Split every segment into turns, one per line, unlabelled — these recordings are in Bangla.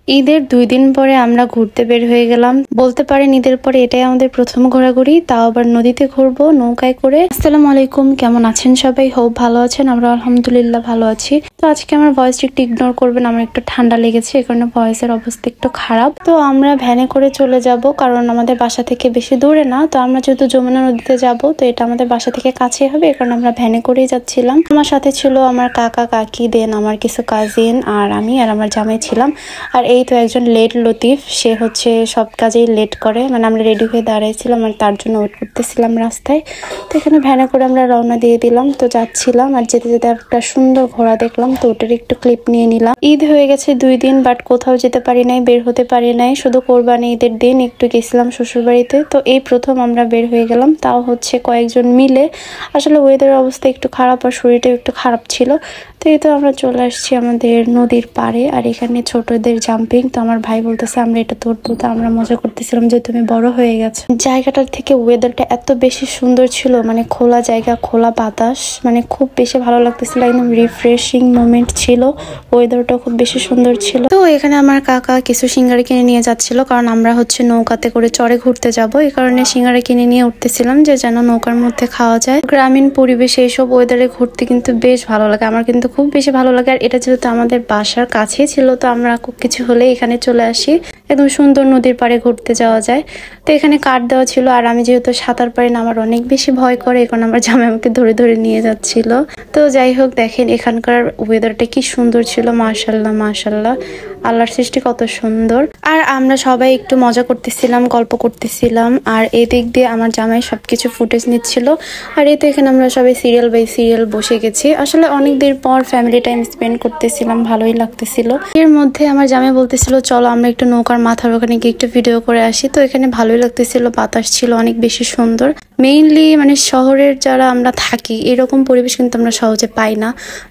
ঈদের 2 দিন পরে আমরা ঘুরতে বের হয়ে গেলাম। বলতে পারেন ঈদের পরে এটাই আমাদের প্রথম ঘোরাঘুরি, তাও আবার নদীতে ঘুরবো নৌকায় করে। আসসালামু আলাইকুম, কেমন আছেন সবাই? হোপ ভালো আছেন। আমরা আলহামদুলিল্লাহ ভালো আছি। তো আজকে আমার ভয়েসটা একটু ইগনোর করবেন, আমার একটু ঠান্ডা লেগেছে, এই কারণে ভয়েসের অবস্থা একটু খারাপ। তো আমরা ভ্যানে করে চলে যাব, কারণ আমাদের বাসা থেকে বেশি দূরে না। তো আমরা যেহেতু যমুনা নদীতে যাব, তো এটা আমাদের বাসা থেকে কাছে হবে, এই কারণে আমরা ভ্যানে করেই যাচ্ছিলাম। আমার সাথে ছিল আমার কাকা কাকি, দেন আমার কিছু কাজিন, আর আমি আর আমার জামাই ছিলাম। আর এই তো একজন লেট লতিফ, সে হচ্ছে সব কাজেই লেট করে। মানে আমরা রেডি হয়ে দাঁড়াইছিলাম আর তার জন্য ওয়েট করতেছিলাম রাস্তায়। তো এখানে ভ্যানে করে আমরা রওনা দিয়ে দিলাম। তো যাচ্ছিলাম আর যেতে যেতে একটা সুন্দর ঘোড়া দেখলাম, তো ওটার একটু ক্লিপ নিয়ে নিলাম। ঈদ হয়ে গেছে 2 দিন, বাট কোথাও যেতে পারি নাই, বের হতে পারি নাই। শুধু কোরবানি ঈদের দিন একটু গেছিলাম শ্বশুর বাড়িতে। তো এই প্রথম আমরা বের হয়ে গেলাম, তাও হচ্ছে কয়েকজন মিলে। আসলে ওয়েদারের অবস্থা একটু খারাপ আর শরীরটাও একটু খারাপ ছিল। তো এই তো আমরা চলে আসছি আমাদের নদীর পাড়ে, আর এখানে ছোটদের জাম্পিং। তো আমার ভাই বলতেছে আমরা এটা ধরবো, তো আমরা মজা করতেছিলাম যে তুমি বড় হয়ে গেছো। জায়গাটার থেকে ওয়েদারটা এত বেশি সুন্দর ছিল, মানে খোলা জায়গা, খোলা বাতাস, মানে খুব বেশি ভালো লাগতেছিল, একদম রিফ্রেশিং মোমেন্ট ছিল। ওয়েদারটা খুব বেশি সুন্দর ছিল। তো এখানে আমার কাকা কিছু সিঙ্গারা কিনে নিয়ে যাচ্ছিল, কারণ আমরা হচ্ছে নৌকাতে করে চরে ঘুরতে যাব, এই কারণে সিঙ্গারা কিনে নিয়ে উঠতেছিলাম যে যেন নৌকার মধ্যে খাওয়া যায়। গ্রামীণ পরিবেশে এইসব ওয়েদারে ঘুরতে কিন্তু বেশ ভালো লাগে, আমার কিন্তু খুব বেশি ভালো লাগে। আর এটা যেহেতু আমাদের বাসার কাছে ছিল, তো আমরা কিছু হলে এখানে চলে আসি, একদম সুন্দর নদীর পাড়ে ঘুরতে যাওয়া যায়। তো এখানে কাঠ দেওয়া ছিল, আর আমি যেহেতু সাঁতার পারি না, আমার অনেক বেশি ভয় করে, এখন আমার জামাই আমাকে ধরে ধরে নিয়ে যাচ্ছিল। তো যাই হোক, দেখেন এখানকার ওয়েদারটা কি সুন্দর ছিল, মাশাল্লাহ মাশাল্লাহ, আল্লাহর সৃষ্টি কত সুন্দর। আর আমরা সবাই একটু মজা করতেছিলাম, গল্প করতেছিলাম, আর এদিক দিয়ে আমার জামাই সবকিছু ফুটেজ নিচ্ছিল। আর এই তো এখানে আমরা সবাই সিরিয়াল বাই সিরিয়াল বসে গেছি। আসলে অনেক দিন পর ফ্যামিলি টাইম স্পেন্ড করতেছিলাম, ভালোই লাগতেছিল। এর মধ্যে আমার জামাই বলতেছিল চলো আমরা একটু নৌকার মাথার ওখানে গিয়ে একটু ভিডিও করে আসি। তো এখানে ভালোই লাগতেছিল, বাতাস ছিল অনেক বেশি সুন্দর। মেইনলি মানে শহরের যারা আমরা থাকি, এরকম পরিবেশ কিন্তু আমরা সহজে পাই না।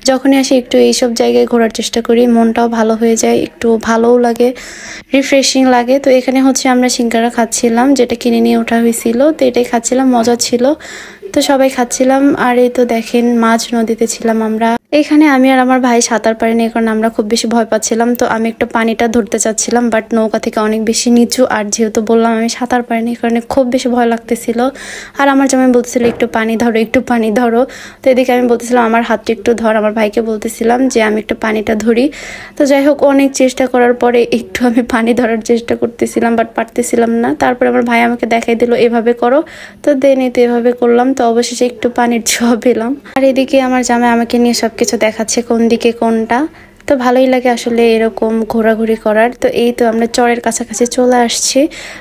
যখনই আসি একটু এইসব জায়গায় ঘোরার চেষ্টা করি, মনটাও ভালো হয়ে যায়, একটু ভালোও লাগে, রিফ্রেশিং লাগে। তো এখানে হচ্ছে আমরা সিঙ্গারা খাচ্ছিলাম, যেটা কিনে নিয়ে ওঠা হয়েছিল, তো এটাই খাচ্ছিলাম, মজা ছিল। তো সবাই খাচ্ছিলাম। আর এই তো দেখেন মাঝ নদীতে ছিলাম আমরা। এখানে আমি আর আমার ভাই সাঁতার পারিনি, কারণ আমরা খুব বেশি ভয় পাচ্ছিলাম। তো আমি একটু পানিটা ধরতে চাচ্ছিলাম, বাট নৌকা থেকে অনেক বেশি নিচু, আর যেহেতু বললাম আমি সাঁতার পারিনি, কারণে খুব বেশি ভয় লাগতেছিল। আর আমার জামাই বলতেছিল একটু পানি ধরো, একটু পানি ধরো। তো এদিকে আমি বলতেছিলাম আমার হাতটা একটু ধর, আমার ভাইকে বলতেছিলাম যে আমি একটু পানিটা ধরি। তো যাই হোক, অনেক চেষ্টা করার পরে একটু আমি পানি ধরার চেষ্টা করতেছিলাম, বাট পারতেছিলাম না। তারপরে আমার ভাই আমাকে দেখাই দিল এভাবে করো, তো দেন এই তো এভাবে করলাম। তো অবশেষে একটু পানির ছোঁয়া পেলাম। আর এদিকে আমার জামাই আমাকে নিয়ে সবকিছু দেখাচ্ছে কোন দিকে কোনটা। তো ভালোই লাগে আসলে এরকম ঘোরাঘুরি করার। তো এই তো আমরা চরের কাছাকাছি চলে আসছি।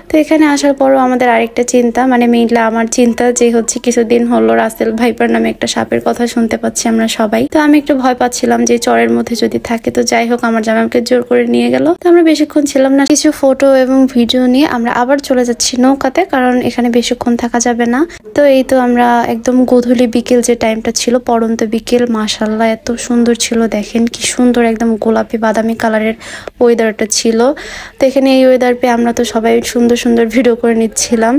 তো এখানে আসার পরও আমাদের আরেকটা চিন্তা, মানে মেইনলি আমার চিন্তা, যে হচ্ছে কিছুদিন হলো রাসেল ভাইপার নামে একটা সাপের কথা শুনতে পাচ্ছি আমরা সবাই। তো আমি একটু ভয় পাচ্ছিলাম যে চরের মধ্যে যদি থাকে। তো যাই হোক, আমার জামাই আমাকে জোর করে নিয়ে গেল। তো আমরা বেশিক্ষণ ছিলাম না, কিছু ফটো এবং ভিডিও নিয়ে আমরা আবার চলে যাচ্ছি নৌকাতে, কারণ এখানে বেশিক্ষণ থাকা যাবে না। তো এই তো আমরা একদম গোধূলি বিকেল যে টাইমটা ছিল, পড়ন্ত বিকেল, মাশাল্লাহ এত সুন্দর ছিল। দেখেন কি সুন্দর, একদম গোলাপি বাদামি কালারের ওয়েদারটা ছিল। তো এখানে এই ওয়েদার পেয়ে আমরা তো সবাই সুন্দর সুন্দর ভিডিও করে নিচ্ছিলাম।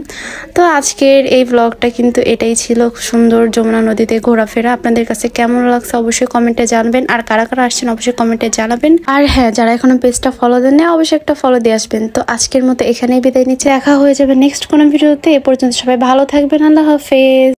তো আজকের এই ব্লগটা কিন্তু এটাই ছিল, সুন্দর যমুনা নদীতে ঘোরাফেরা। আপনাদের কাছে কেমন লাগছে অবশ্যই কমেন্টে জানাবেন, আর কারা কারা আসছেন অবশ্যই কমেন্টে জানাবেন। আর হ্যাঁ, যারা এখনো পেজটা ফলো দেন না, অবশ্যই একটা ফলো দিয়ে আসবেন। তো আজকের মতো এখানেই বিদায় নিচ্ছে, দেখা হয়ে যাবে নেক্সট কোনো ভিডিওতে। এ পর্যন্ত সবাই ভালো থাকবেন, আল্লাহ হাফেজ।